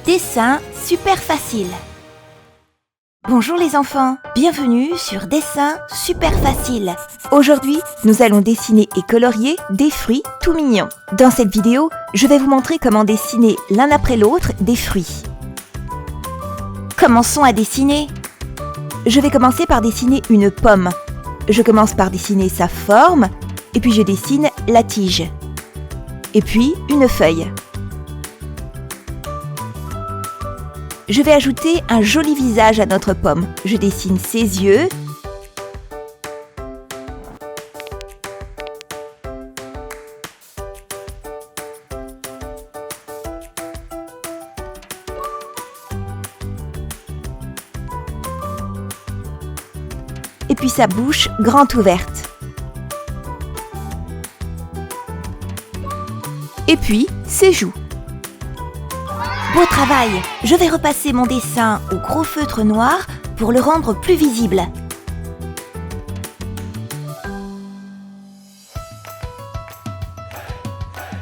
Dessin super facile. Bonjour les enfants, bienvenue sur Dessin super facile. Aujourd'hui, nous allons dessiner et colorier des fruits tout mignons. Dans cette vidéo, je vais vous montrer comment dessiner l'un après l'autre des fruits. Commençons à dessiner. Je vais commencer par dessiner une pomme. Je commence par dessiner sa forme, et puis je dessine la tige. Et puis une feuille. Je vais ajouter un joli visage à notre pomme. Je dessine ses yeux. Et puis sa bouche grande ouverte. Et puis ses joues. Beau travail! Je vais repasser mon dessin au gros feutre noir pour le rendre plus visible.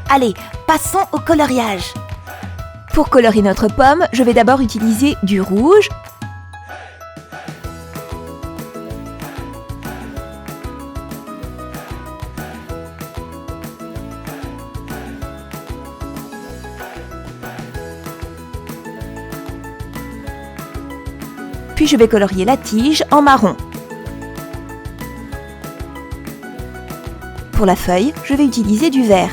Allez, passons au coloriage. Pour colorer notre pomme, je vais d'abord utiliser du rouge, puis je vais colorier la tige en marron. Pour la feuille, je vais utiliser du vert.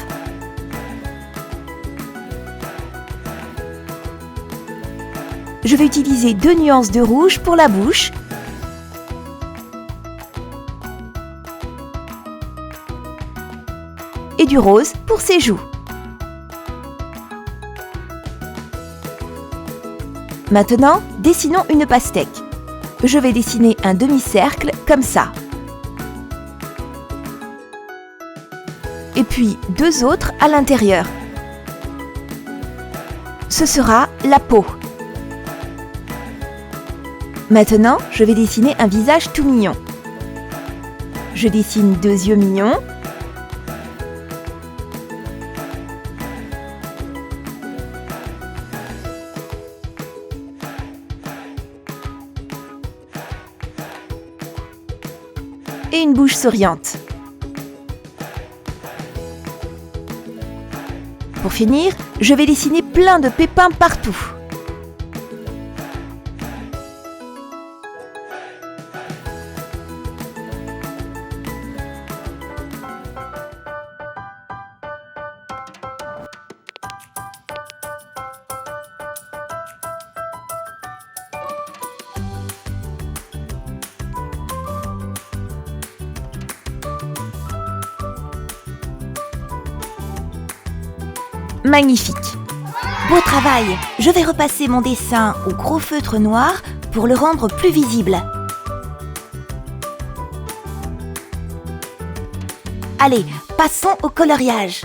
Je vais utiliser 2 nuances de rouge pour la bouche et du rose pour ses joues. Maintenant, dessinons une pastèque. Je vais dessiner un demi-cercle comme ça. Et puis 2 autres à l'intérieur. Ce sera la peau. Maintenant, je vais dessiner un visage tout mignon. Je dessine 2 yeux mignons. Et une bouche souriante. Pour finir, je vais dessiner plein de pépins partout. Magnifique! Beau travail! Je vais repasser mon dessin au gros feutre noir pour le rendre plus visible. Allez, passons au coloriage.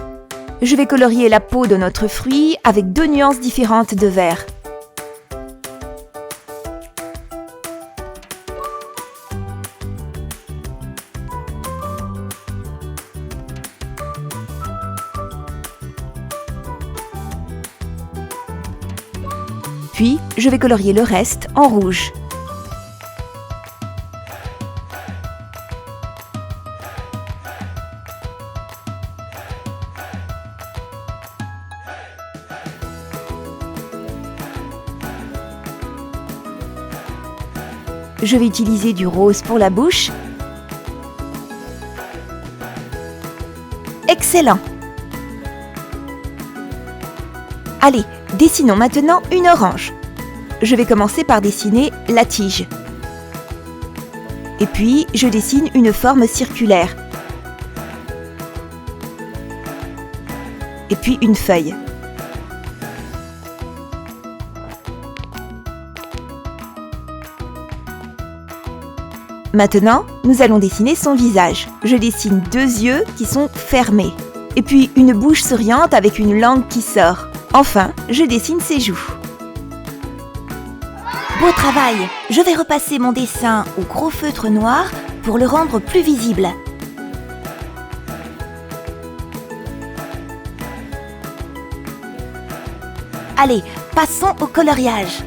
Je vais colorier la peau de notre fruit avec 2 nuances différentes de vert. Puis, je vais colorier le reste en rouge. Je vais utiliser du rose pour la bouche. Excellent! Allez, dessinons maintenant une orange. Je vais commencer par dessiner la tige. Et puis, je dessine une forme circulaire. Et puis une feuille. Maintenant, nous allons dessiner son visage. Je dessine 2 yeux qui sont fermés. Et puis une bouche souriante avec une langue qui sort. Enfin, je dessine ses joues. Beau travail! Je vais repasser mon dessin au gros feutre noir pour le rendre plus visible. Allez, passons au coloriage.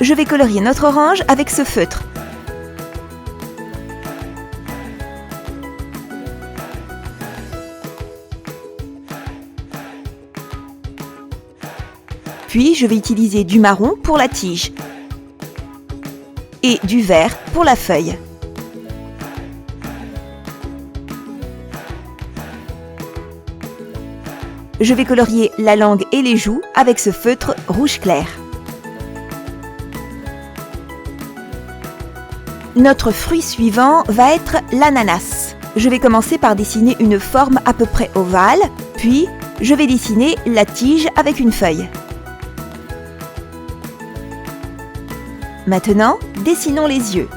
Je vais colorier notre orange avec ce feutre. Puis, je vais utiliser du marron pour la tige et du vert pour la feuille. Je vais colorier la langue et les joues avec ce feutre rouge clair. Notre fruit suivant va être l'ananas. Je vais commencer par dessiner une forme à peu près ovale, puis je vais dessiner la tige avec une feuille. Maintenant, dessinons les yeux.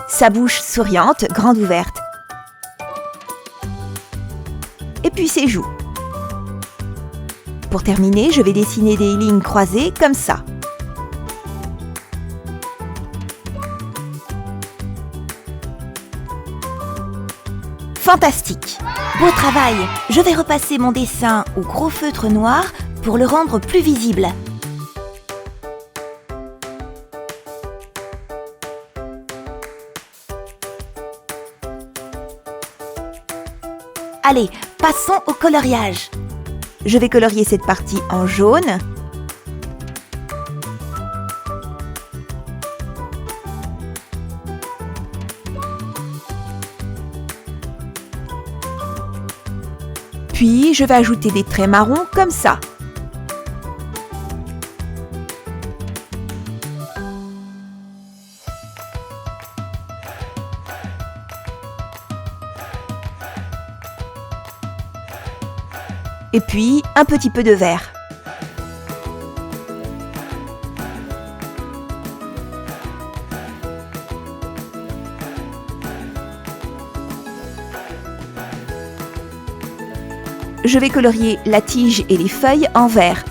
Sa bouche souriante, grande ouverte. Et puis ses joues. Pour terminer, je vais dessiner des lignes croisées comme ça. Fantastique! Beau travail! Je vais repasser mon dessin au gros feutre noir pour le rendre plus visible. Allez, passons au coloriage. Je vais colorier cette partie en jaune. Puis, je vais ajouter des traits marrons comme ça. Et puis, un petit peu de vert. Je vais colorier la tige et les feuilles en vert.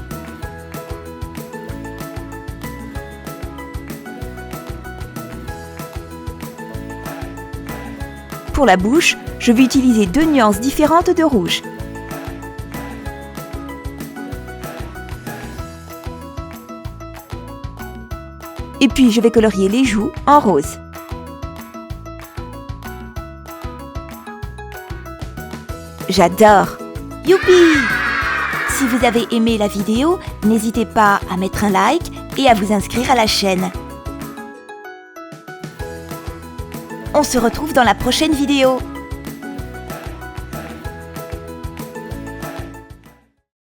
Pour la bouche, je vais utiliser 2 nuances différentes de rouge. Et puis, je vais colorier les joues en rose. J'adore! Youpi! Si vous avez aimé la vidéo, n'hésitez pas à mettre un like et à vous inscrire à la chaîne. On se retrouve dans la prochaine vidéo.